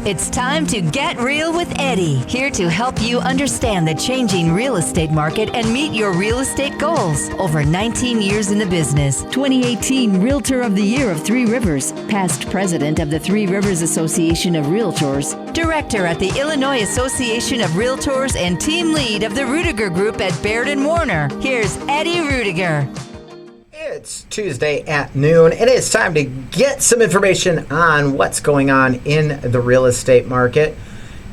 It's time to get real with Eddie, here to help you understand the changing real estate market and meet your real estate goals. Over 19 years in the business. 2018 Realtor of the Year of Three Rivers. Past president of the Three Rivers Association of Realtors. Director at the Illinois Association of Realtors and team lead of the Ruettiger Group at Baird Warner. Here's Eddie Ruettiger. It's Tuesday at noon, and it's time to get some information on what's going on in the real estate market.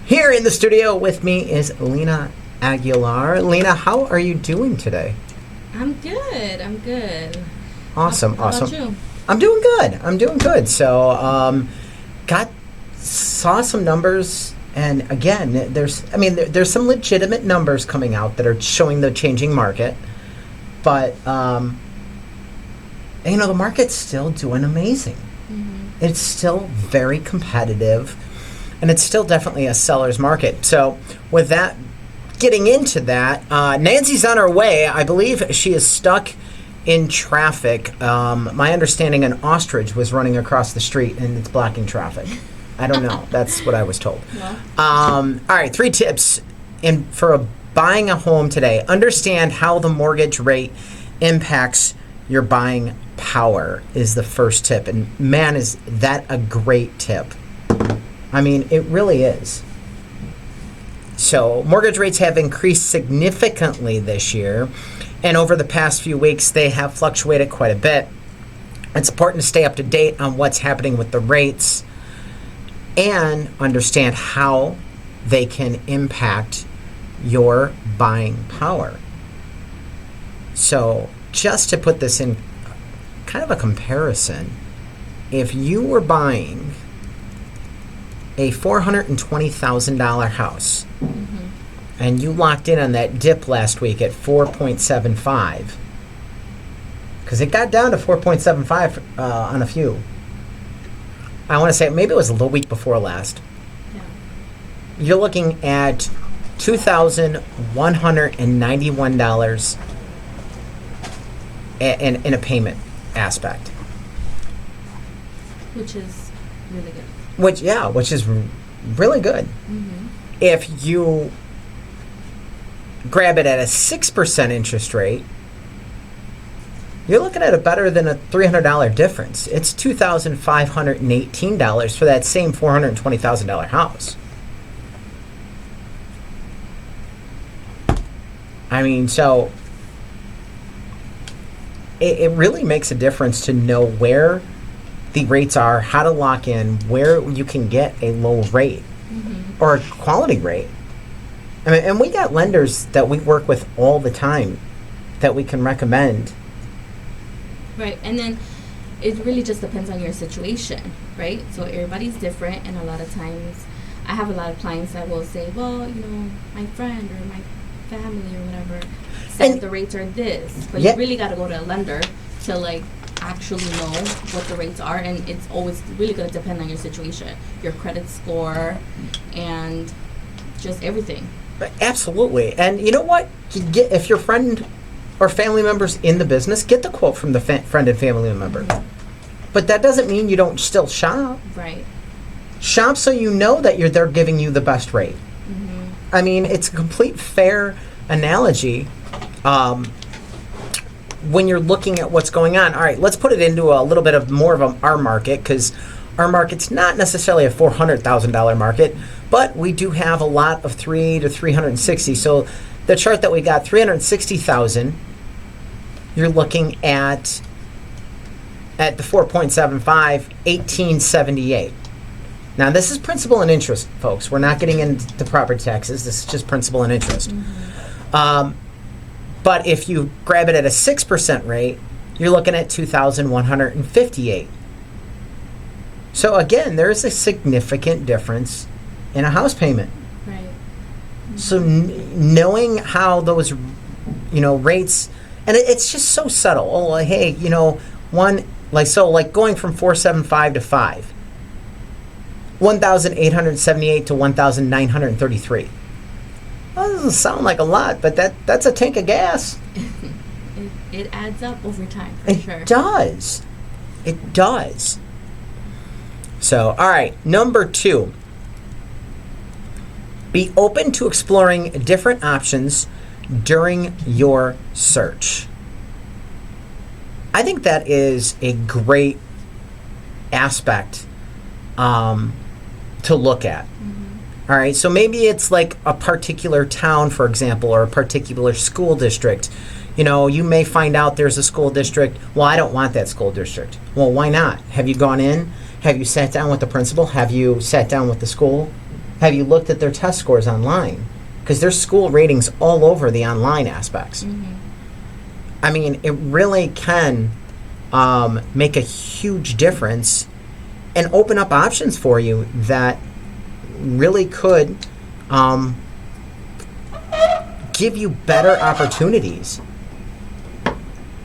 Here in the studio with me is Lena Aguilar. Lena, how are you doing today? I'm good. Awesome. How about you? I'm doing good. So, saw some numbers, and again, there's some legitimate numbers coming out that are showing the changing market, but the market's still doing amazing. Mm-hmm. It's still very competitive, and it's still definitely a seller's market. So with that, getting into that, Nancy's on her way. I believe she is stuck in traffic. My understanding, an ostrich was running across the street, and it's blocking traffic. I don't know. That's what I was told. Yeah. All right, 3 tips for buying a home today. Understand how the mortgage rate impacts your buying power is the first tip. And man, is that a great tip. I mean, it really is. So mortgage rates have increased significantly this year. And over the past few weeks, they have fluctuated quite a bit. It's important to stay up to date on what's happening with the rates and understand how they can impact your buying power. So just to put this in kind of a comparison, if you were buying a $420,000 house, mm-hmm. and you locked in on that dip last week at 4.75, because it got down to 4.75 on a few. I want to say maybe it was the week before last. Yeah. You're looking at $2,191 in a payment aspect, which is really good. Which is really good. Mm-hmm. If you grab it at a 6% interest rate, you're looking at better than a $300 difference. It's $2,518 for that same $420,000 house. I mean, so it really makes a difference to know where the rates are, how to lock in, where you can get a low rate, mm-hmm. or a quality rate. I mean, and we got lenders that we work with all the time that we can recommend. Right, and then it really just depends on your situation, right? So everybody's different, and a lot of times I have a lot of clients that will say, well, my friend or my family or whatever said the rates are this, but you really got to go to a lender to actually know what the rates are, and it's always really going to depend on your situation, your credit score, and just everything. Absolutely. And you know what? If your friend or family member's in the business, get the quote from the friend and family member. Mm-hmm. But that doesn't mean you don't still shop. Right. Shop so you know that they're giving you the best rate. Mm-hmm. I mean, it's a complete fair analogy. When you're looking at what's going on. All right, let's put it into a little bit of more of our market, because our market's not necessarily a $400,000 market, but we do have a lot of 3 to 360. So the chart that we got, 360,000, you're looking at the 4.75, 1878. Now this is principal and interest, folks. We're not getting into property taxes. This is just principal and interest. Mm-hmm. But if you grab it at a 6% rate, you're looking at $2,158. So again, there's a significant difference in a house payment. Right. Mm-hmm. So knowing how those, rates, and it's just so subtle. Oh, hey, going from 475 to 5, 1,878 to 1,933. Well, that doesn't sound like a lot, but that's a tank of gas. It adds up over time, for sure. It does. So, all right, number 2. Be open to exploring different options during your search. I think that is a great aspect to look at. All right, so maybe it's like a particular town, for example, or a particular school district. You know, you may find out there's a school district. Well, I don't want that school district. Well, why not? Have you gone in? Have you sat down with the principal? Have you sat down with the school? Have you looked at their test scores online? Because there's school ratings all over the online aspects. I mean, it really can make a huge difference and open up options for you that really could give you better opportunities.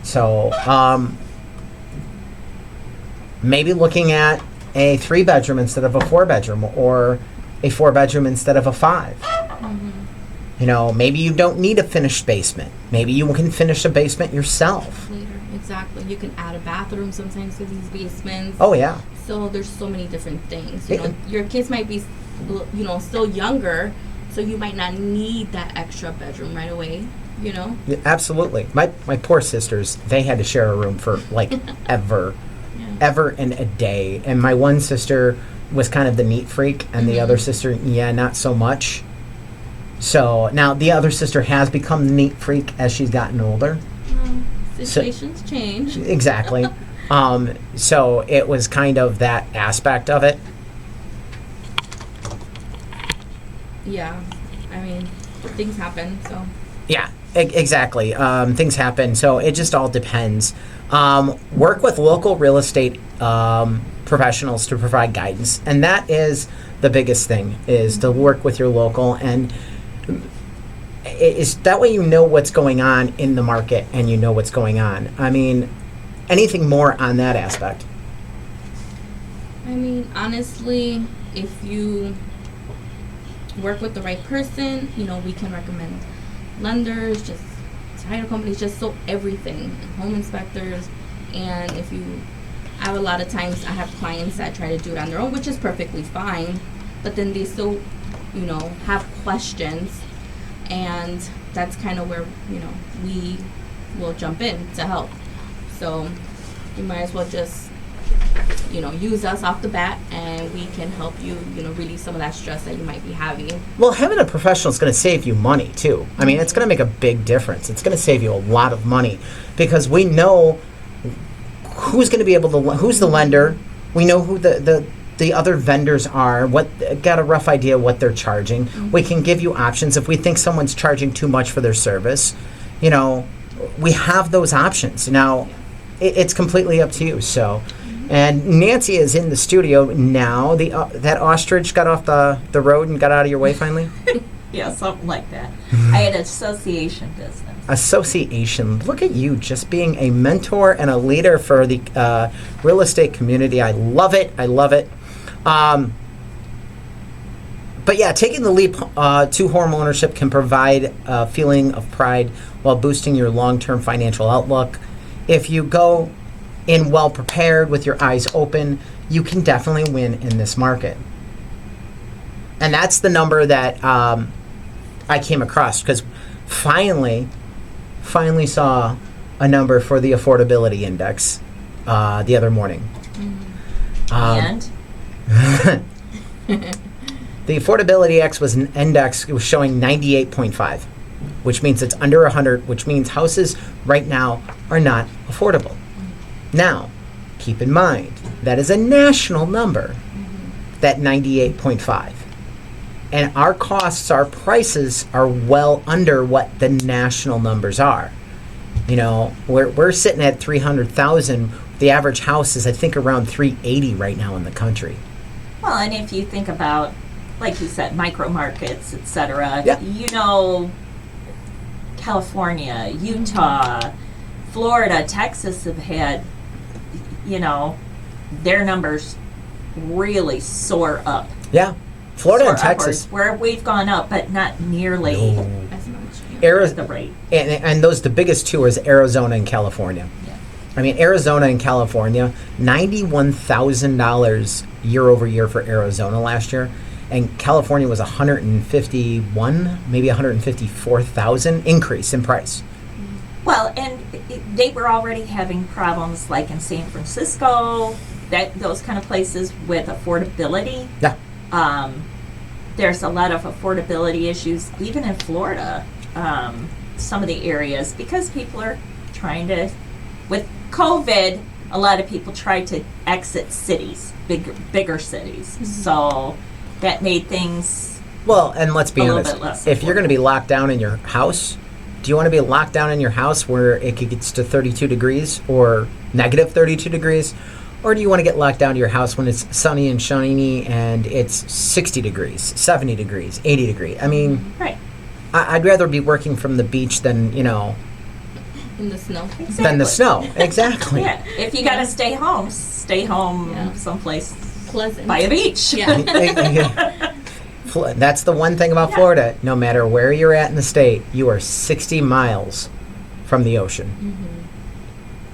So maybe looking at a 3-bedroom instead of a 4-bedroom, or a 4-bedroom instead of a 5. You know, maybe you don't need a finished basement. Maybe you can finish a basement yourself. Later, exactly. You can add a bathroom sometimes to these basements. Oh, yeah. So there's so many different things. You know, your kids might be, you know, still younger, so you might not need that extra bedroom right away, you know? Yeah, absolutely. My poor sisters, they had to share a room for, like, ever and a day. And my one sister was kind of the neat freak, and the other sister, not so much. So now the other sister has become the neat freak as she's gotten older. Situations change. Exactly. So it was kind of that aspect of it. Yeah. I mean, things happen, so. Yeah, exactly. Things happen, so it just all depends. Work with local real estate professionals to provide guidance, and that is the biggest thing, is to work with your local, and is that way you know what's going on in the market and you know what's going on. I mean, anything more on that aspect? I mean, honestly, if you work with the right person, you know, we can recommend lenders, just title companies, just so everything, home inspectors. And if you, I have a lot of times, I have clients that try to do it on their own, which is perfectly fine, but then they still, you know, have questions, and that's kind of where, you know, we will jump in to help. So you might as well just, you know, use us off the bat, and we can help you, you know, release some of that stress that you might be having. Well, having a professional is going to save you money, too. I mean, it's going to make a big difference. It's going to save you a lot of money, because we know who's going to be able to, who's the lender. We know who the other vendors are, got a rough idea what they're charging. We can give you options if we think someone's charging too much for their service. You know, we have those options. Now, it's completely up to you. So, and Nancy is in the studio now. That ostrich got off the road and got out of your way finally? Yeah, something like that. I had an association business. Association. Look at you, just being a mentor and a leader for the real estate community. I love it. I love it. But yeah, taking the leap to home ownership can provide a feeling of pride while boosting your long-term financial outlook. If you go in well prepared with your eyes open, you can definitely win in this market. And that's the number that I came across, because finally saw a number for the affordability index the other morning. And? The affordability index was showing 98.5, which means it's under 100, which means houses right now are not affordable. Now, keep in mind, that is a national number, that 98.5. And our costs, our prices are well under what the national numbers are. You know, we're sitting at 300,000. The average house is, I think, around 380 right now in the country. Well, and if you think about, like you said, micro markets, et cetera, yeah. You know, California, Utah, Florida, Texas have had, you know, their numbers really soar up. Yeah. Florida and Texas. Upwards, where we've gone up, but not nearly As much. at the rate. And those, the biggest two is Arizona and California. Yeah. I mean, Arizona and California, $91,000 year over year for Arizona last year, and California was 151, maybe 154,000 increase in price. Well, and they were already having problems like in San Francisco, those kind of places with affordability. Yeah. There's a lot of affordability issues, even in Florida, some of the areas, because people are trying to, with COVID, a lot of people tried to exit cities, bigger cities. Mm-hmm. So that made things well, and let's be honest, bit less if you're going to be locked down in your house, do you want to be locked down in your house where it gets to 32 degrees or negative 32 degrees? Or do you want to get locked down to your house when it's sunny and shiny and it's 60 degrees, 70 degrees, 80 degrees? I mean, right. I'd rather be working from the beach than, in the snow. Exactly. Than the snow. Exactly. Yeah. If you got to stay home someplace pleasant by a beach. Yeah. That's the one thing about Florida. No matter where you're at in the state, you are 60 miles from the ocean. Mm-hmm.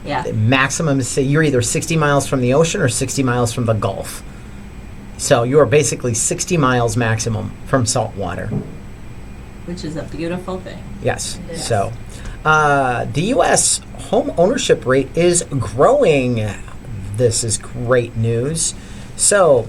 Yeah. The maximum is, you're either 60 miles from the ocean or 60 miles from the Gulf. So you are basically 60 miles maximum from salt water. Which is a beautiful thing. Yes. So the U.S. home ownership rate is growing. This is great news. So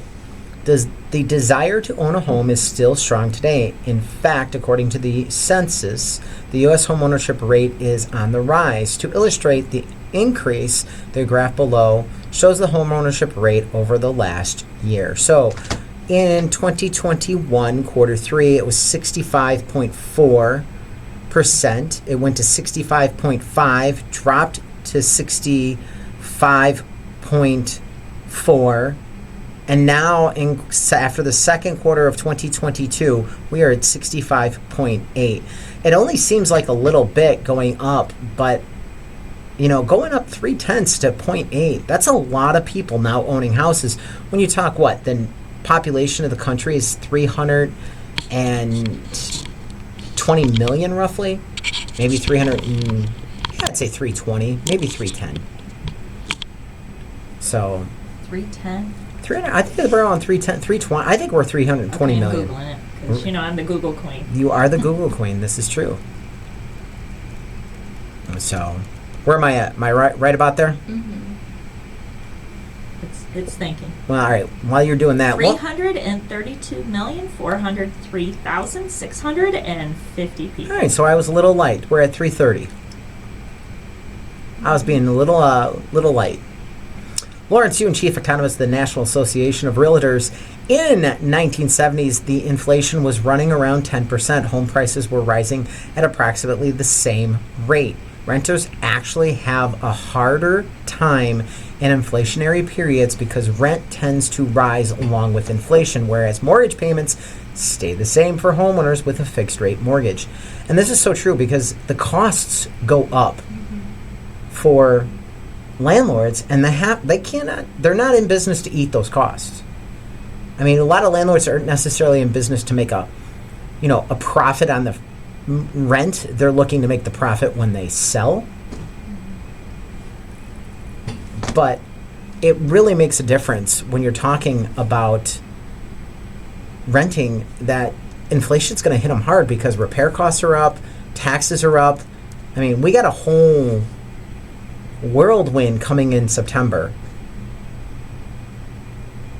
the desire to own a home is still strong today. In fact, according to the census, the U.S. home ownership rate is on the rise. To illustrate the increase, the graph below shows the home ownership rate over the last year. So in 2021, quarter three, it was 65.4%. It went to 65.5, dropped to 65.4. And now, after the second quarter of 2022, we are at 65.8. It only seems like a little bit going up, but going up 0.3 to 0.8, that's a lot of people now owning houses. When you talk the population of the country is 320 million roughly, maybe 300, I'd say 320, maybe 310. So 310. I think we're on 310, 320. I think we're 320 million. I'm Googling it because I'm the Google queen. You are the Google queen. This is true. So, where am I at? Am I right about there? Mm-hmm. It's thinking. Well, all right. While you're doing that, 332,403,650 people. All right. So I was a little light. We're at 330. I was being a little light. Lawrence Yun, chief economist of the National Association of Realtors. In 1970s, the inflation was running around 10%. Home prices were rising at approximately the same rate. Renters actually have a harder time in inflationary periods because rent tends to rise along with inflation, whereas mortgage payments stay the same for homeowners with a fixed rate mortgage. And this is so true because the costs go up for landlords, and they're not in business to eat those costs. I mean, a lot of landlords aren't necessarily in business to make a profit on the rent. They're looking to make the profit when they sell. But it really makes a difference when you're talking about renting that inflation's going to hit them hard because repair costs are up, taxes are up. I mean, we got a whole whirlwind coming in September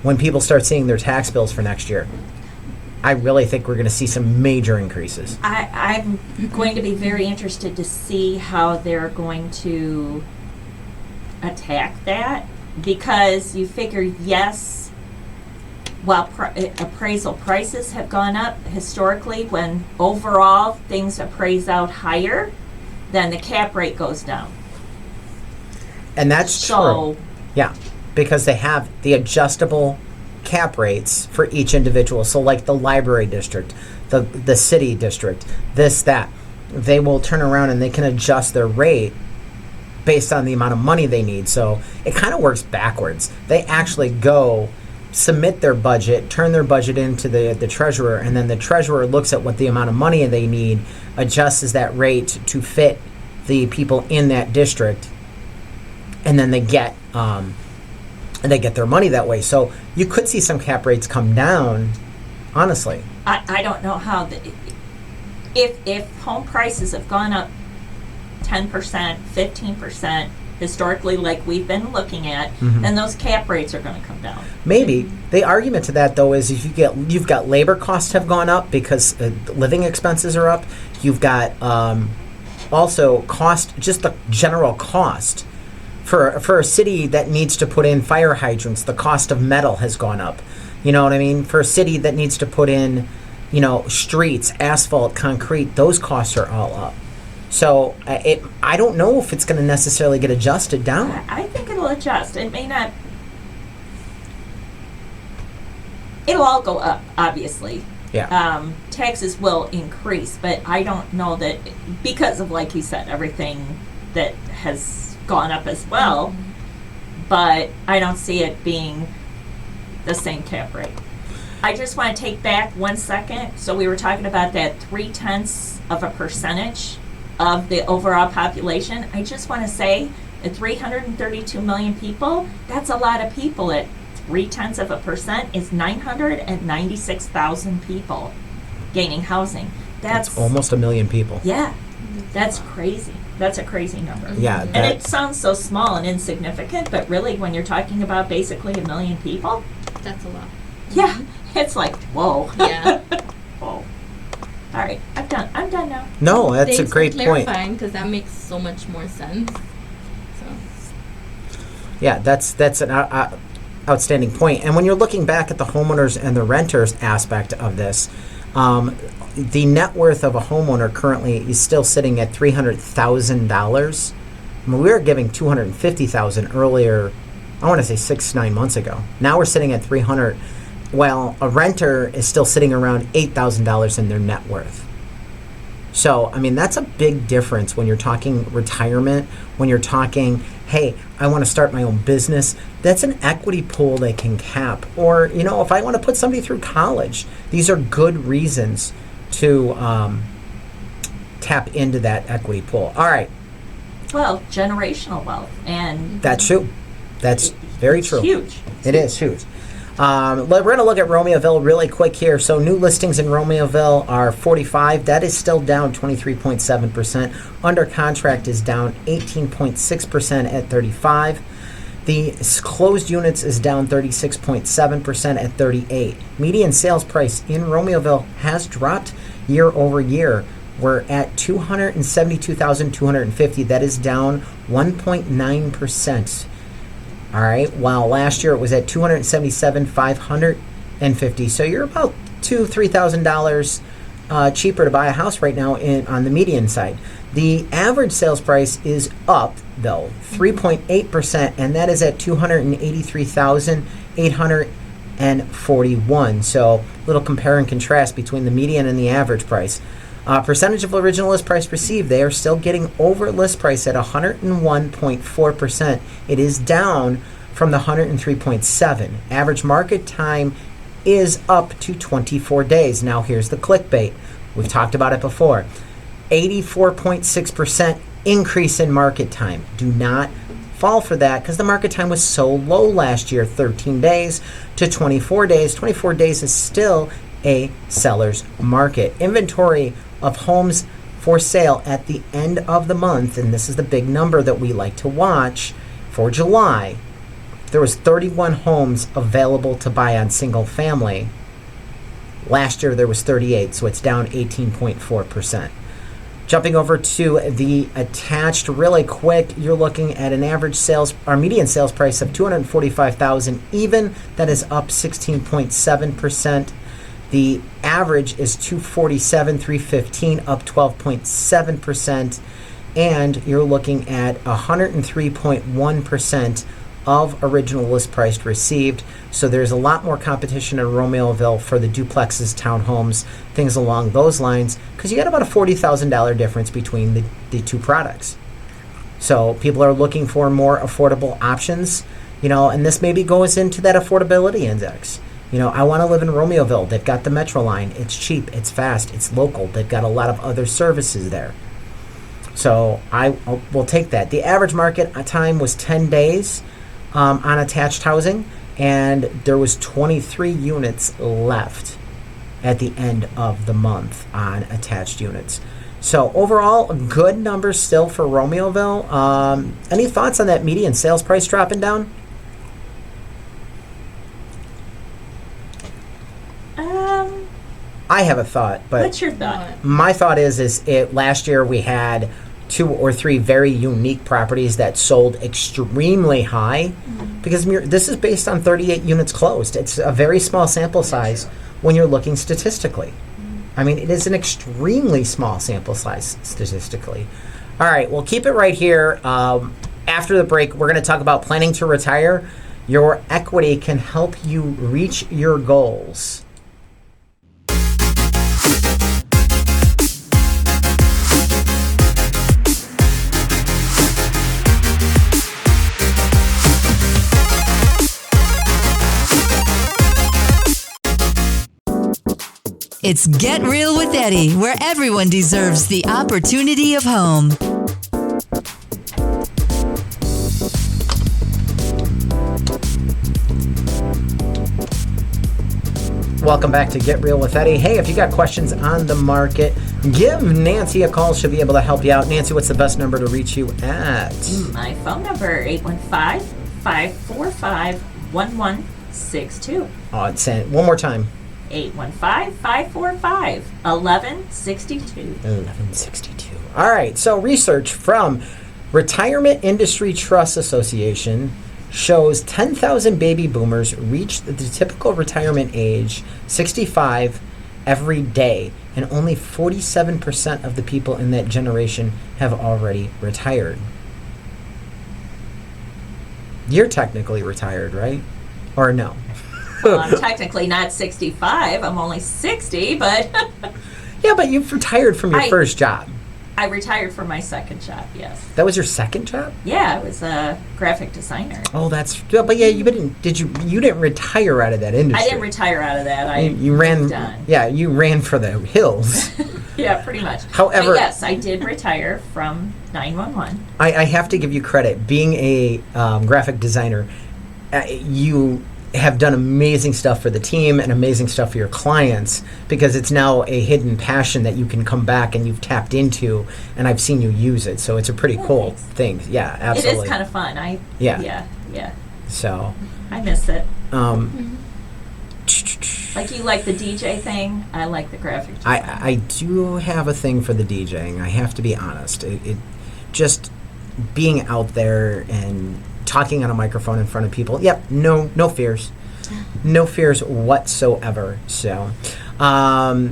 when people start seeing their tax bills for next year. I really think we're going to see some major increases. I'm going to be very interested to see how they're going to attack that, because you figure, yes, while appraisal prices have gone up historically, when overall things appraise out higher, then the cap rate goes down. And that's true. Yeah, because they have the adjustable cap rates for each individual. So like the library district, the city district, that. They will turn around and they can adjust their rate based on the amount of money they need. So it kind of works backwards. They actually go submit their budget, turn their budget into the treasurer, and then the treasurer looks at what the amount of money they need, adjusts that rate to fit the people in that district, and then they get their money that way. So you could see some cap rates come down honestly. I don't know how, if home prices have gone up 10%, 15%, historically, like we've been looking at, then those cap rates are going to come down. Maybe. The argument to that, though, is if you've got labor costs have gone up because living expenses are up. You've got also cost, just the general cost. For a city that needs to put in fire hydrants, the cost of metal has gone up. You know what I mean? For a city that needs to put in, streets, asphalt, concrete, those costs are all up. So I don't know if it's going to necessarily get adjusted down. I think it'll adjust. It may not. It'll all go up, obviously. Yeah. Taxes will increase, but I don't know that, because of, like you said, everything that has gone up as well. But I don't see it being the same cap rate. I just want to take back 1 second. So we were talking about that 0.3% of the overall population. I just want to say at 332 million people, that's a lot of people. At 0.3% is 996,000 people gaining housing. That's almost 1 million people. Yeah, that's crazy. That's a crazy number. Yeah, and it sounds so small and insignificant, but really, when you're talking about basically 1 million people, That's a lot. yeah, it's like, whoa. Yeah. Whoa. All right, I'm done now. No, that's Thanks a great for point. clarifying, because that makes so much more sense. So. Yeah, that's an outstanding point. And when you're looking back at the homeowners and the renters aspect of this, the net worth of a homeowner currently is still sitting at $300,000. I mean, we were giving $250,000 earlier. I want to say 6-9 months ago. Now we're sitting at $300,000. Well, a renter is still sitting around $8,000 in their net worth. So, I mean, that's a big difference when you're talking retirement, when you're talking, hey, I want to start my own business. That's an equity pool they can cap. Or, if I want to put somebody through college, these are good reasons to tap into that equity pool. All right. Well, generational wealth, and That's true. That's very true. huge. It is huge. We're going to look at Romeoville really quick here. So new listings in Romeoville are 45. That is still down 23.7%. Under contract is down 18.6% at 35. The closed units is down 36.7% at 38. Median sales price in Romeoville has dropped year over year. We're at $272,250. That is down 1.9%. All right. While last year it was at $277,550. So you're about $2,000-$3,000 cheaper to buy a house right now on the median side. The average sales price is up though 3.8%, and that is at $283,841. So little compare and contrast between the median and the average price. Percentage of original list price received, they are still getting over list price at 101.4%. It is down from the 103.7. Average market time is up to 24 days. Now here's the clickbait. We've talked about it before. 84.6% increase in market time. Do not fall for that, because the market time was so low last year, 13 days to 24 days. 24 days is still a seller's market. Inventory of homes for sale at the end of the month, and this is the big number that we like to watch, for July, there was 31 homes available to buy on single family. Last year there was 38, so it's down 18.4%. Jumping over to the attached really quick, you're looking at an average sales, or median sales price of $245,000 even. That is up 16.7%. The average is $247,315, up 12.7%, and you're looking at 103.1% of original list price received. So there's a lot more competition in Romeoville for the duplexes, townhomes, things along those lines, because you got about a $40,000 difference between the two products. So people are looking for more affordable options, and this maybe goes into that affordability index. I want to live in Romeoville. They've got the Metro line. It's cheap. It's fast. It's local. They've got a lot of other services there. So I will take that. The average market time was 10 days on attached housing, and there was 23 units left. at the end of the month on attached units. So overall, good numbers still for Romeoville. Any thoughts on that median sales price dropping down? I have a thought, but What's your thought? my thought is last year we had 2 or 3 very unique properties that sold extremely high, because this is based on 38 units closed. It's a very small sample size when you're looking statistically. I mean, it is an extremely small sample size statistically. All right, we'll keep it right here. After the break, we're going to talk about planning to retire. Your equity can help you reach your goals. It's Get Real with Eddie, where everyone deserves the opportunity of home. Welcome back to Get Real with Eddie. Hey, if you got questions on the market, give Nancy a call. She'll be able to help you out. Nancy, what's the best number to reach you at? My phone number, 815-545-1162. Oh, it's one more time. 815-545-1162. 1162. All right, so research from Retirement Industry Trust Association shows 10,000 baby boomers reach the typical retirement age, 65, every day, and only 47% of the people in that generation have already retired. You're technically retired, right? Or no? Well, I'm technically not 65. I'm only 60, but Yeah, but you've retired from your first job. I retired from my second job, yes. That was your second job? Yeah, I was a graphic designer. Oh, but yeah, you didn't retire out of that industry. I didn't retire out of that. You ran. moved on. Yeah, you ran for the hills. Yeah, pretty much. However, but yes, I did retire from 911. I have to give you credit. Being a graphic designer, you have done amazing stuff for the team and amazing stuff for your clients, because it's now a hidden passion that you can come back and you've tapped into, and I've seen you use it. So it's a pretty cool thing. Yeah, absolutely. It is kind of fun. Yeah. So I miss it. Like you like the DJ thing, I like the graphic design. I do have a thing for the DJing. I have to be honest. It just being out there and talking on a microphone in front of people. Yep, no fears. No fears whatsoever. So, a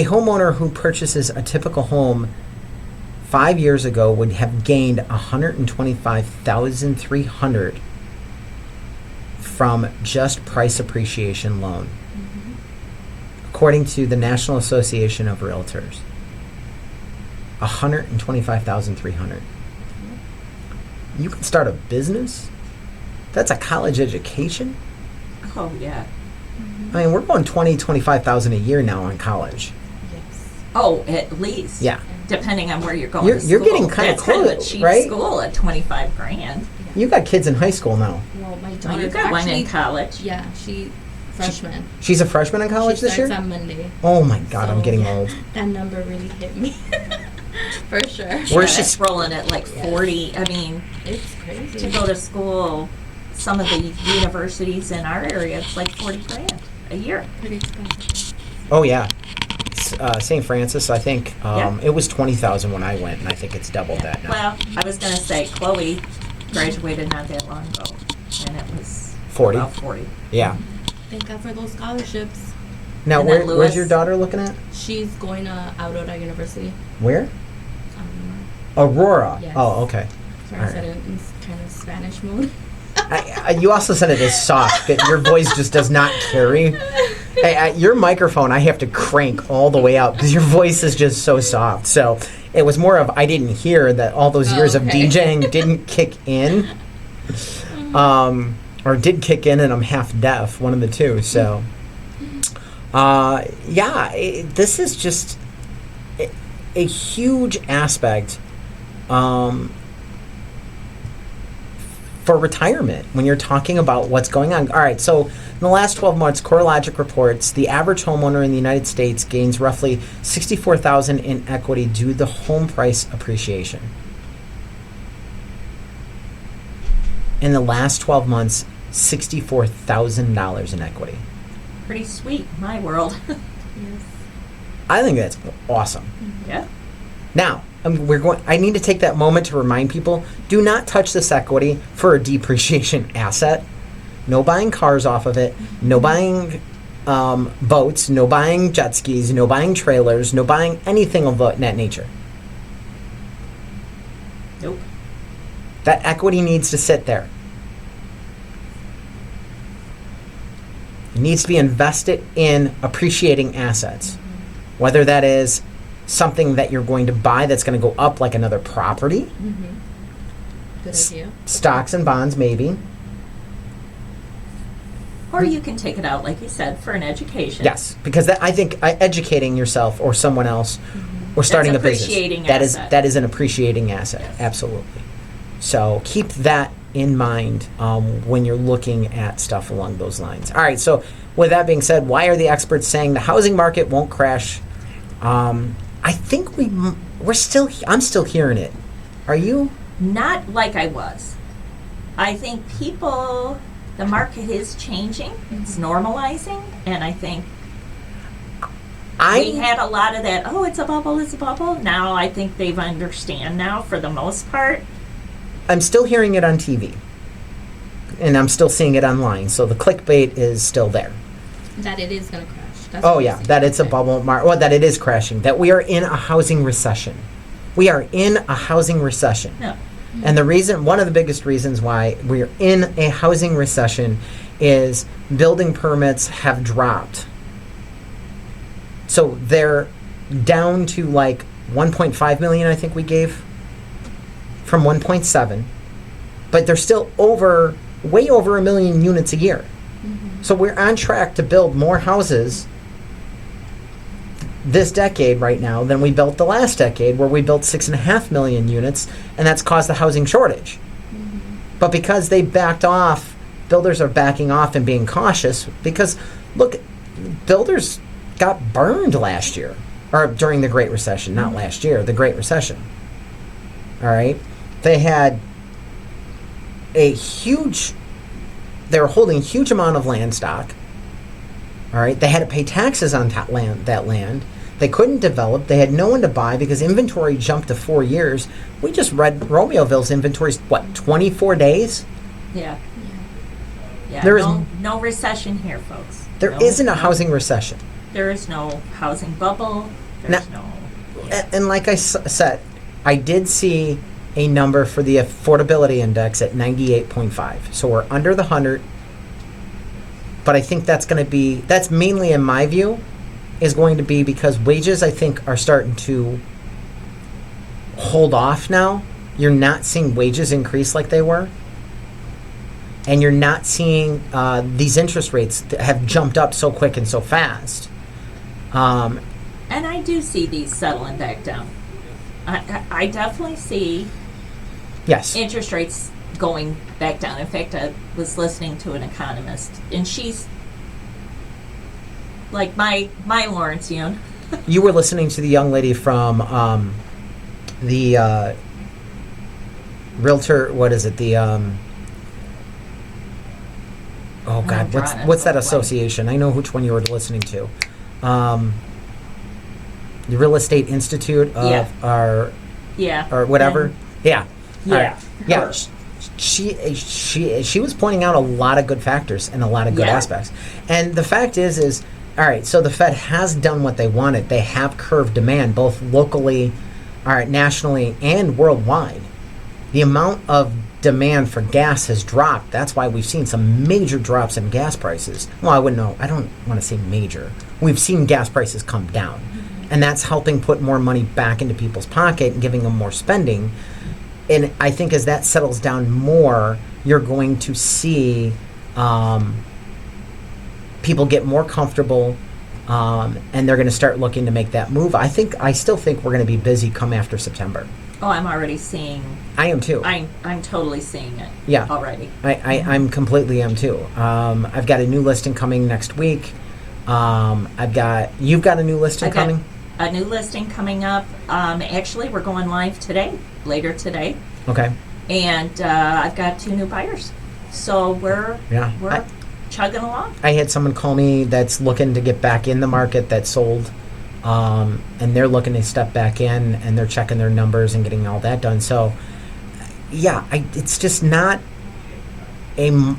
homeowner who purchases a typical home 5 years ago would have gained $125,300 from just price appreciation loan, according to the National Association of Realtors. $125,300. You can start a business. That's a college education. Oh, yeah. I mean, we're going $25,000 a year now on college. Yes. Oh, at least. Yeah. Depending on where you're going to school. You're getting kind of close, That's kind of a cheap right? school at $25,000. You got kids in high school now. Well, my Oh, daughter. you got one in college. Yeah, she freshman. She's a freshman in college She this year? starts on Monday. Oh my God, I'm So, getting yeah, old. That number really hit me. For sure. Where's she That's rolling at like 40. I mean, It's crazy. to go to school, some of the universities in our area, it's like $40,000 a year. Pretty expensive. Oh yeah. St. Francis, I think Yeah. it was $20,000 when I went, and I think it's doubled that now. Well, I was going to say, Chloe graduated not that long ago, and it was 40. about 40. Yeah. Thank God for those scholarships. Now, And then where's Lewis- your daughter looking at? She's going to Aurora University. Where? Um, Aurora. Yes. Oh, okay. Sorry, All I said right. it in kind of Spanish mode. You also said it as soft, that your voice just does not carry. Your microphone, I have to crank all the way out because your voice is just so soft. So it was more of I didn't hear that all those years of okay. DJing didn't kick in, or did kick in, and I'm half deaf, one of the two. So, this is just a for retirement when you're talking about what's going on. All right, so in the last 12 months, CoreLogic reports the average homeowner in the United States gains roughly $64,000 in equity due to the home price appreciation. In the last 12 months, $64,000 in equity. Pretty sweet in my world. Yes. I think that's awesome. Yeah. Now, I need to take that moment to remind people, do not touch this equity for a depreciation asset. No buying cars off of it. No buying boats. No buying jet skis. No buying trailers. No buying anything of that nature. Nope. That equity needs to sit there. It needs to be invested in appreciating assets. Whether that is something that you're going to buy that's going to go up like another property. Good idea. Stocks and bonds, maybe. Or you can take it out, like you said, for an education. Yes, because I think educating yourself or someone else or starting a business, that is an appreciating asset. Yes. Absolutely. So keep that in mind when you're looking at stuff along those lines. All right, so with that being said, why are the experts saying the housing market won't crash? I think I'm still hearing it. Are you? Not like I was. I think the market is changing. It's normalizing. And I think we had a lot of that, oh, it's a bubble, it's a bubble. Now I think they've understand now for the most part. I'm still hearing it on TV. And I'm still seeing it online. So the clickbait is still there. That it is going to crash. That's Oh, what yeah, you're saying. that it's a Okay. bubble market. Well, that it is crashing. That we are in a housing recession. We are in a housing recession. No. And one of the biggest reasons why we're in a housing recession is building permits have dropped. So they're down to like 1.5 million, I think we gave, from 1.7. But they're still way over 1 million units a year. So we're on track to build more houses this decade right now than we built the last decade, where we built 6.5 million units, and that's caused the housing shortage. But because they backed off, builders are backing off and being cautious because, look, builders got burned last year, or during the Great Recession, not last year, the Great Recession. All right? They had they were holding a huge amount of land stock. All right? They had to pay taxes on that land. They couldn't develop. They had no one to buy because inventory jumped to 4 years. We just read Romeoville's inventory's, 24 days? Yeah. Yeah. There is no recession here, folks. There isn't a housing recession. There is no housing bubble. There's no. And like I said, I did see a number for the affordability index at 98.5. So we're under the 100. But I think that's mainly, in my view, is going to be because wages, I think, are starting to hold off now. You're not seeing wages increase like they were. And you're not seeing these interest rates that have jumped up so quick and so fast. And I do see these settling back down. I definitely see interest rates going back down. In fact, I was listening to an economist, and she's like my Lawrenceian. You were listening to the young lady from the realtor. What is it? The oh God, what's that association? I know which one you were listening to. The Real Estate Institute of or whatever. Yeah. She was pointing out a lot of good factors and a lot of good aspects. And the fact is all right, so the Fed has done what they wanted. They have curbed demand both locally, nationally, and worldwide. The amount of demand for gas has dropped. That's why we've seen some major drops in gas prices. Well, I don't want to say major. We've seen gas prices come down. And that's helping put more money back into people's pocket and giving them more spending. And I think as that settles down more, you're going to see people get more comfortable, and they're going to start looking to make that move. I still think we're going to be busy come after September. Oh, I'm already seeing. I am too. I'm totally seeing it. Yeah. Already. I'm completely am too. I've got a new listing coming next week. You've got a new listing coming? A new listing coming up. Actually, we're going live later today. Okay. And I've got 2 new buyers. So we're chugging along. I had someone call me that's looking to get back in the market that sold, and they're looking to step back in, and they're checking their numbers and getting all that done. So, yeah, it's just not a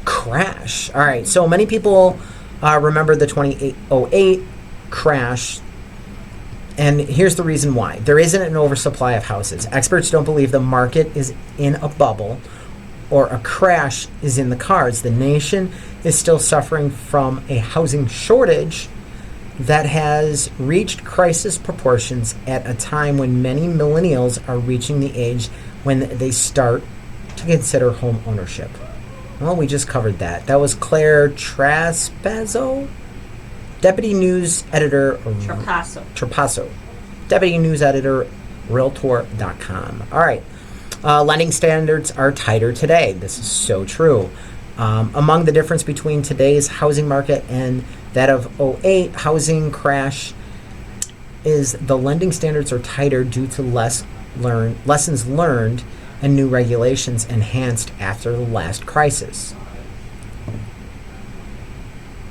crash. All right, so many people remember the 2008 crash, and here's the reason why. There isn't an oversupply of houses. Experts don't believe the market is in a bubble or a crash is in the cards. The nation is still suffering from a housing shortage that has reached crisis proportions at a time when many millennials are reaching the age when they start to consider home ownership. Well, we just covered that. That was Claire Traspazzo, Deputy News Editor. Trapasso. Deputy News Editor, Realtor.com. All right. Lending standards are tighter today. This is so true. Among the difference between today's housing market and that of '08 housing crash is the lending standards are tighter due to lessons learned and new regulations enhanced after the last crisis.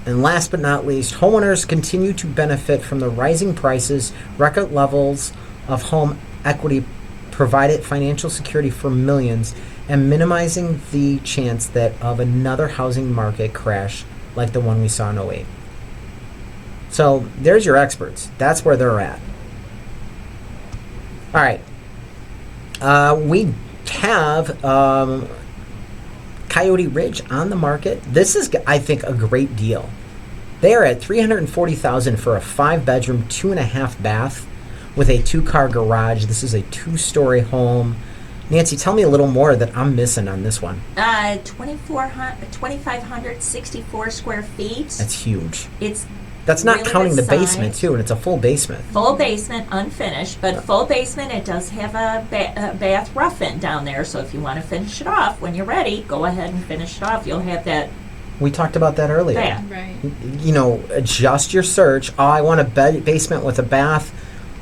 And last but not least, homeowners continue to benefit from the rising prices, record levels of home equity provided financial security for millions, and minimizing the chance that of another housing market crash like the one we saw in '08. So there's your experts. That's where they're at. All right. We have Coyote Ridge on the market. This is, I think, a great deal. They are at $340,000 for a 5-bedroom, 2.5 bath with a 2-car garage. This is a 2-story home. Nancy, tell me a little more that I'm missing on this one. 2,564 square feet. That's huge. That's not really counting the size. basement, too, and it's a full basement. Full basement, unfinished, but full basement, it does have a bath rough-in down there, so if you want to finish it off, when you're ready, go ahead and finish it off. You'll have that We talked about that earlier. bath. Right. Adjust your search. Oh, I want a basement with a bath.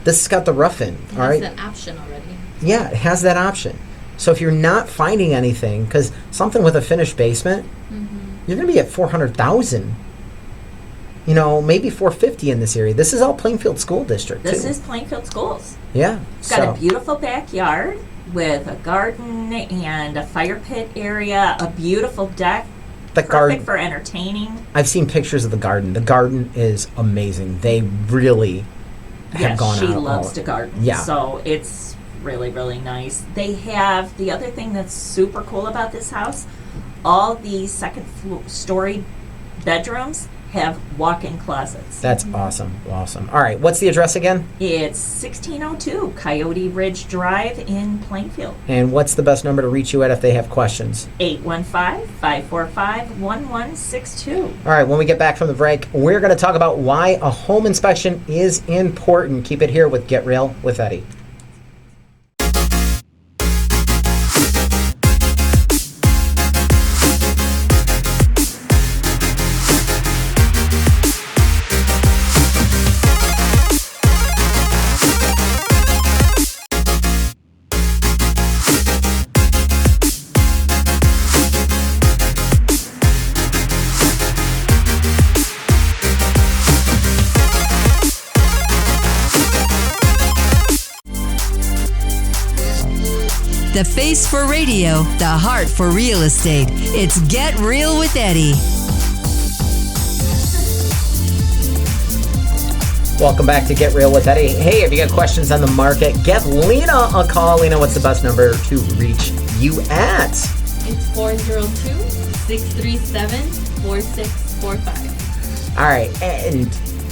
This has got the rough-in, It all right? has an option already. Yeah, it has that option. So if you're not finding anything, because something with a finished basement, you're going to be at $400,000. Maybe $450,000 in this area. This is all Plainfield School District, This too. is Plainfield Schools. Yeah. It's got a beautiful backyard with a garden and a fire pit area, a beautiful deck. The Perfect garden. for entertaining. I've seen pictures of the garden. The garden is amazing. They really have gone she out. loves to garden. Yeah. So it's really, really nice. They have, the other thing that's super cool about this house, all the second-story bedrooms have walk-in closets. That's awesome. Awesome. All right. What's the address again? It's 1602 Coyote Ridge Drive in Plainfield. And what's the best number to reach you at if they have questions? 815-545-1162. All right. When we get back from the break, we're going to talk about why a home inspection is important. Keep it here with Get Real with Eddie. The face for radio, the heart for real estate. It's Get Real with Eddie. Welcome back to Get Real with Eddie. Hey, if you got questions on the market, give Lena a call. Lena, what's the best number to reach you at? It's 402-637-4645. All right, and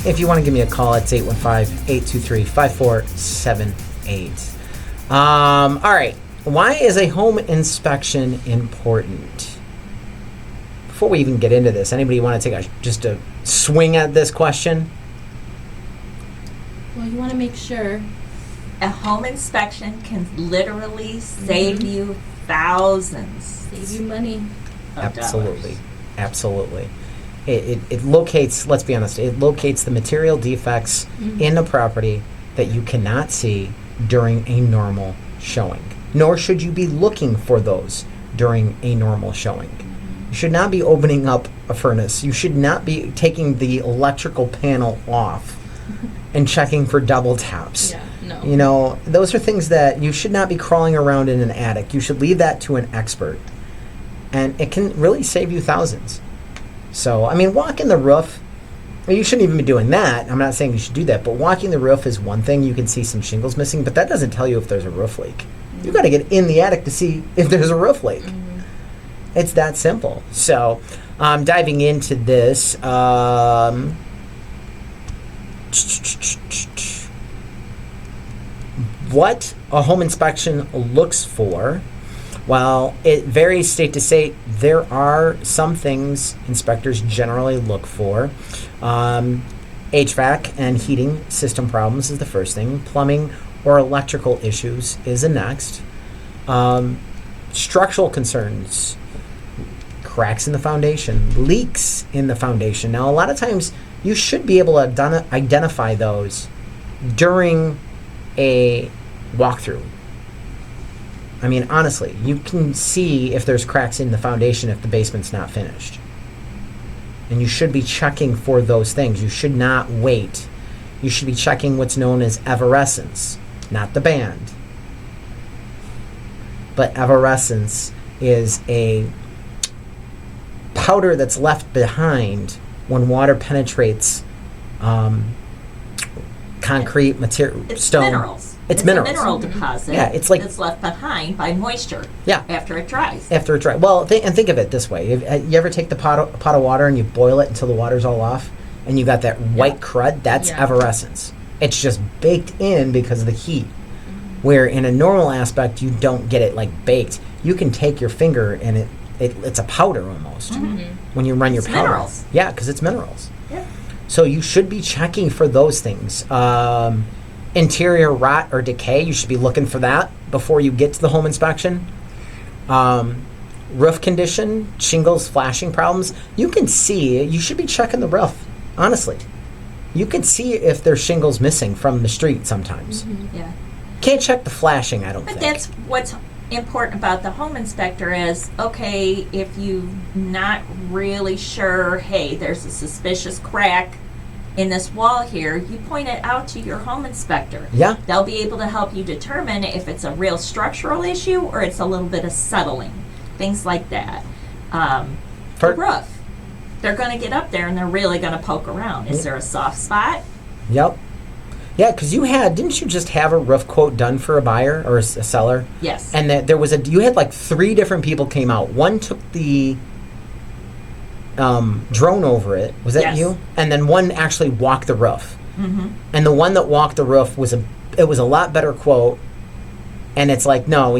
if you want to give me a call, it's 815-823-5478. All right, why is a home inspection important? Before we even get into this, anybody want to take just a swing at this question? Well, you want to make sure a home inspection can literally save you thousands. Save you money. Of Absolutely. dollars. Absolutely. It locates, let's be honest, it locates the material defects in a property that you cannot see during a normal showing. Nor should you be looking for those during a normal showing. You should not be opening up a furnace. You should not be taking the electrical panel off and checking for double taps. Yeah, no. You know, those are things that you should not be crawling around in an attic. You should leave that to an expert. And it can really save you thousands. So, I mean, walking the roof, well, you shouldn't even be doing that. I'm not saying you should do that, but walking the roof is one thing. You can see some shingles missing, but that doesn't tell you if there's a roof leak. You got to get in the attic to see if there's a roof leak. It's that simple. So, diving into this, what a home inspection looks for, well, it varies state to state. There are some things inspectors generally look for. HVAC and heating system problems is the first thing. Plumbing or electrical issues is the next. Structural concerns, cracks in the foundation, leaks in the foundation. Now, a lot of times you should be able to identify those during a walkthrough. I mean, honestly, you can see if there's cracks in the foundation if the basement's not finished. And you should be checking for those things. You should not wait. You should be checking what's known as everescence, not the band. But everescence is a powder that's left behind when water penetrates concrete material, It's stone. minerals. It's minerals. a mineral deposit. Yeah, it's like- that's left behind by moisture. Yeah. After it dries. After it's dry. Well, think of it this way. You ever take the pot of water and you boil it until the water's all off, and you got that white crud? That's Yeah. everescence. It's just baked in because of the heat. Where in a normal aspect, you don't get it like baked. You can take your finger and it's a powder almost when you run your It's powder. minerals. Yeah, because it's minerals. Yeah. So you should be checking for those things. Interior rot or decay, you should be looking for that before you get to the home inspection. Roof condition, shingles, flashing problems. You can see, you should be checking the roof, honestly. You can see if there's shingles missing from the street sometimes. Yeah. Can't check the flashing, I don't But think. that's what's important about the home inspector is, okay, if you're not really sure, hey, there's a suspicious crack in this wall here, you point it out to your home inspector. Yeah. They'll be able to help you determine if it's a real structural issue or it's a little bit of settling, things like that. For- The roof. They're going to get up there and they're really going to poke around. Is there a soft spot? Yep. Yeah, because didn't you just have a roof quote done for a buyer or a seller? Yes. And that you had like 3 different people came out. One took the drone over it. Was that Yes. you? And then one actually walked the roof. Mm-hmm. And the one that walked the roof was a lot better quote. And it's like, no,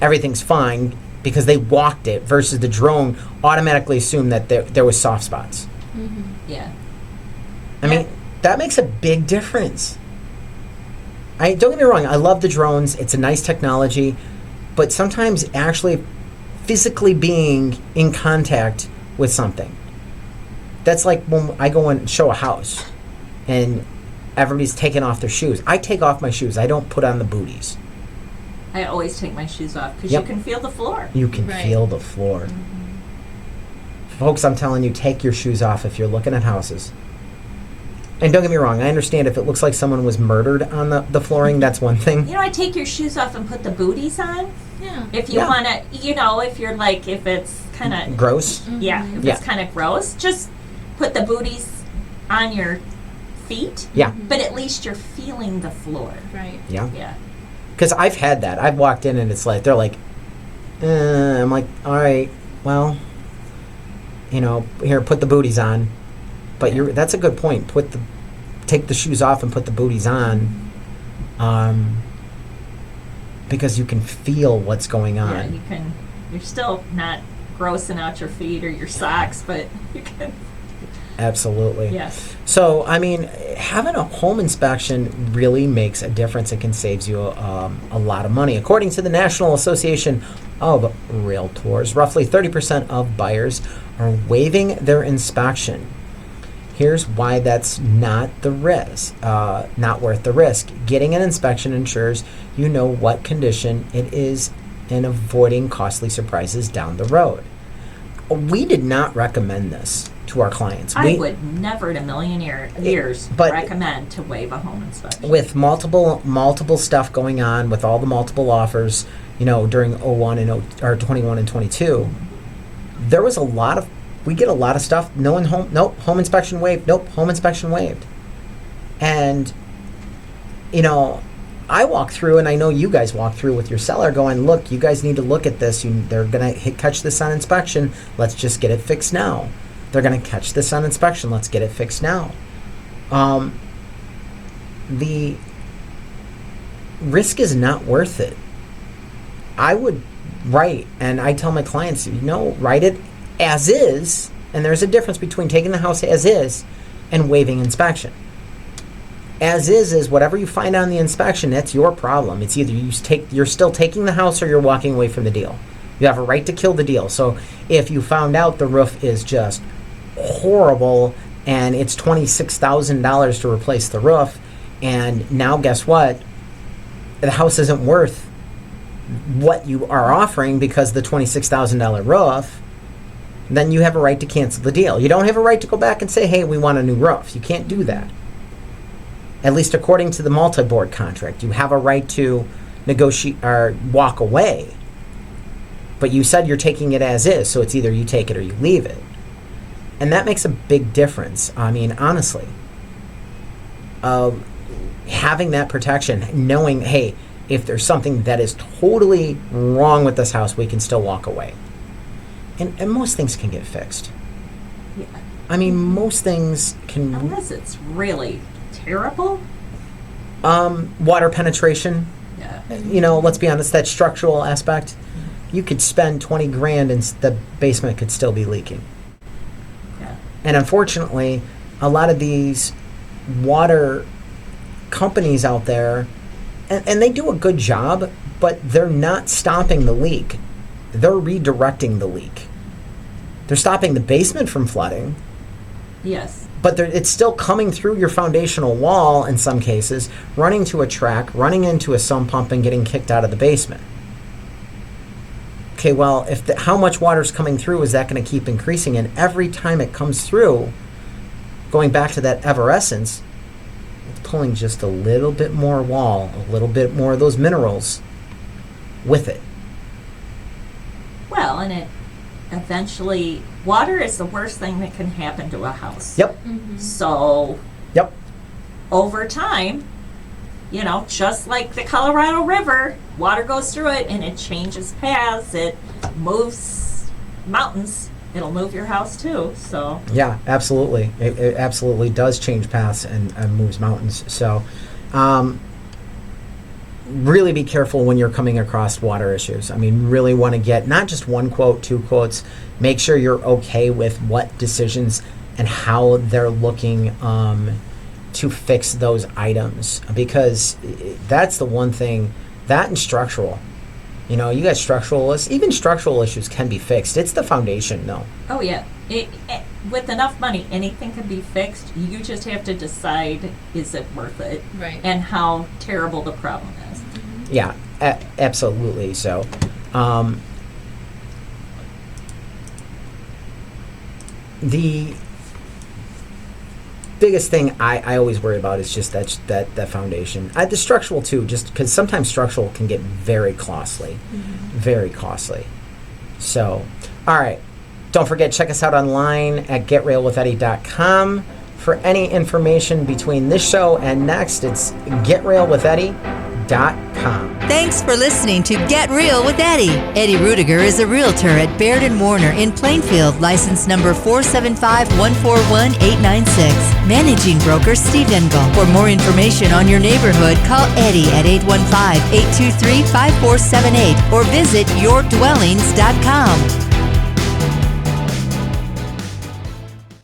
everything's fine because they walked it versus the drone automatically assumed that there was soft spots. Yeah. I mean, that makes a big difference. Don't get me wrong, I love the drones. It's a nice technology. But sometimes actually physically being in contact with something. That's like when I go and show a house and everybody's taking off their shoes. I take off my shoes. I don't put on the booties. I always take my shoes off because Yep. you can feel the floor. You can Right. feel the floor. Folks, I'm telling you, take your shoes off if you're looking at houses. And don't get me wrong, I understand if it looks like someone was murdered on the flooring, that's one thing. You know, I take your shoes off and put the booties on. Yeah. If you Yeah. want to, if you're like, if it's kind of, Gross. yeah, if Yeah. it's kind of gross, just put the booties on your feet. Yeah, But at least you're feeling the floor. Right. yeah. Yeah. Because I've had that. I've walked in and it's like, they're like, I'm like, all right, well, here, put the booties on. But that's a good point. Take the shoes off and put the booties on. Because you can feel what's going on. Yeah, you're still not grossing out your feet or your socks, but you can. Absolutely. Yes. So, I mean, having a home inspection really makes a difference. It can save you a lot of money. According to the National Association of Realtors, roughly 30% of buyers are waiving their inspection. Here's why that's not the risk, not worth the risk. Getting an inspection ensures you know what condition it is and avoiding costly surprises down the road. We did not recommend this to our clients. I would never in a million years but recommend to waive a home inspection. With multiple stuff going on, with all the multiple offers, during 01 and 21 and 22, there was we get a lot of stuff. Nope, home inspection waived. Nope, home inspection waived. And, I walk through, and I know you guys walk through with your seller going, look, you guys need to look at this. They're going to catch this on inspection. Let's just get it fixed now. They're going to catch this on inspection. Let's get it fixed now. The risk is not worth it. I would write, and I tell my clients, write it as is, and there's a difference between taking the house as is and waiving inspection. As is whatever you find on the inspection, that's your problem. It's either you're still taking the house or you're walking away from the deal. You have a right to kill the deal. So if you found out the roof is just horrible and it's $26,000 to replace the roof, and now guess what? The house isn't worth what you are offering because the $26,000 roof, then you have a right to cancel the deal. You don't have a right to go back and say, hey, we want a new roof. You can't do that. At least according to the multi-board contract, you have a right to negotiate or walk away. But you said you're taking it as is, so it's either you take it or you leave it. And that makes a big difference. I mean, honestly, having that protection, knowing, hey, if there's something that is totally wrong with this house, we can still walk away. And most things can get fixed. Yeah. I mean, most things can... Unless it's really terrible. Water penetration. Yeah. Let's be honest, that structural aspect, you could spend $20,000 and the basement could still be leaking. Yeah. And unfortunately, a lot of these water companies out there, and they do a good job, but they're not stopping the leak. They're redirecting the leak. They're stopping the basement from flooding. Yes. But it's still coming through your foundational wall in some cases, running to a track, running into a sump pump, and getting kicked out of the basement. Okay, well, how much water is coming through, is that going to keep increasing? And every time it comes through, going back to that everescence, it's pulling just a little bit more wall, a little bit more of those minerals with it. Well, and it eventually, water is the worst thing that can happen to a house. Yep. Mm-hmm. So, Yep. over time, just like the Colorado River, water goes through it and it changes paths, it moves mountains, it'll move your house too, so. Yeah, absolutely. It absolutely does change paths and moves mountains. So, really be careful when you're coming across water issues. I mean, really want to get not just one quote, two quotes. Make sure you're okay with what decisions and how they're looking to fix those items, because that's the one thing. That and structural. You got even structural issues can be fixed. It's the foundation, though. Oh yeah, with enough money, anything can be fixed. You just have to decide, is it worth it? Right. And how terrible the problem is. Yeah, absolutely. So, the biggest thing I always worry about is just that foundation. The structural too, just because sometimes structural can get very costly, very costly. So, all right. Don't forget, check us out online at getrealwitheddie.com. For any information between this show and next, it's getrealwitheddie.com. Thanks for listening to Get Real with Eddie. Eddie Ruettiger is a realtor at Baird Warner in Plainfield, license number 475-141-896. Managing broker Steve Engel. For more information on your neighborhood, call Eddie at 815-823-5478 or visit yourdwellings.com.